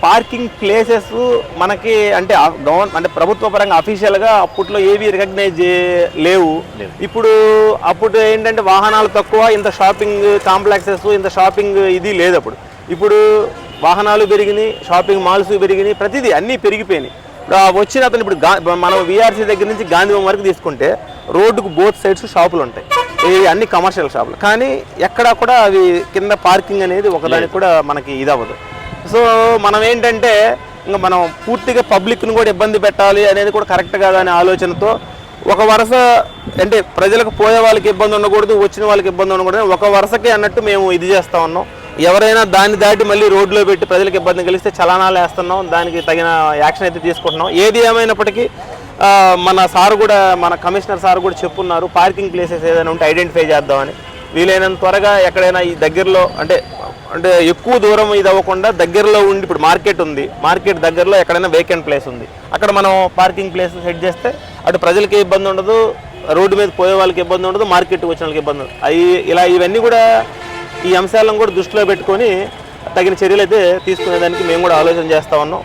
Parking places మనకి అంటే అంటే ప్రభుత్వ పరంగా అఫీషియల్గా అప్పట్లో ఏవి రికగ్నైజ్ లేవు. ఇప్పుడు అప్పుడు ఏంటంటే వాహనాలు తక్కువ, ఇంత షాపింగ్ కాంప్లెక్సెస్, ఇంత షాపింగ్ ఇది లేదు. ఇప్పుడు వాహనాలు పెరిగినాయి, షాపింగ్ మాల్స్ పెరిగినాయి, ప్రతిదీ అన్నీ పెరిగిపోయినాయి. వచ్చిన అతను ఇప్పుడు మనం వీఆర్సీ దగ్గర నుంచి గాంధీభవన్ వరకు తీసుకుంటే రోడ్డుకు బోత్ సైడ్స్ షాపులు ఉంటాయి, ఇవి అన్ని కమర్షియల్ షాపులు. కానీ ఎక్కడా కూడా అవి కింద పార్కింగ్ అనేది ఒకదానికి కూడా మనకి ఇది అవ్వదు. సో మనం ఏంటంటే ఇంకా మనం పూర్తిగా పబ్లిక్ను కూడా ఇబ్బంది పెట్టాలి అనేది కూడా కరెక్ట్ కాదు అనే ఆలోచనతో ఒక వరుస అంటే ప్రజలకు పోయే వాళ్ళకి ఇబ్బంది ఉండకూడదు, వచ్చిన వాళ్ళకి ఇబ్బంది ఉండకూడదు, ఒక వరుసకే అన్నట్టు మేము ఇది చేస్తూ ఉన్నాం. ఎవరైనా దాన్ని దాటి మళ్ళీ రోడ్లో పెట్టి ప్రజలకు ఇబ్బంది కలిగిస్తే చలానాలు వేస్తున్నాం, దానికి తగిన యాక్షన్ అయితే తీసుకుంటున్నాం. ఏది ఏమైనప్పటికీ మన సార్ కూడా, మన కమిషనర్ సార్ కూడా చెప్పున్నారు, పార్కింగ్ ప్లేసెస్ ఏదైనా ఉంటే ఐడెంటిఫై చేద్దామని. వీలైనంత త్వరగా ఎక్కడైనా ఈ దగ్గరలో అంటే ఎక్కువ దూరం ఇది అవ్వకుండా దగ్గరలో ఉండి, ఇప్పుడు మార్కెట్ ఉంది, మార్కెట్ దగ్గరలో ఎక్కడైనా వేకెంట్ ప్లేస్ ఉంది, అక్కడ మనం పార్కింగ్ ప్లేస్ సెట్ చేస్తే అటు ప్రజలకి ఇబ్బంది ఉండదు, రోడ్డు మీద పోయే వాళ్ళకి ఇబ్బంది ఉండదు, మార్కెట్కి వచ్చిన వాళ్ళకి ఇబ్బంది ఉండదు. ఇవన్నీ కూడా ఈ అంశాలను కూడా దృష్టిలో పెట్టుకొని తగిన చర్యలు అయితే తీసుకునేదానికి మేము కూడా ఆలోచన చేస్తూ ఉన్నాం.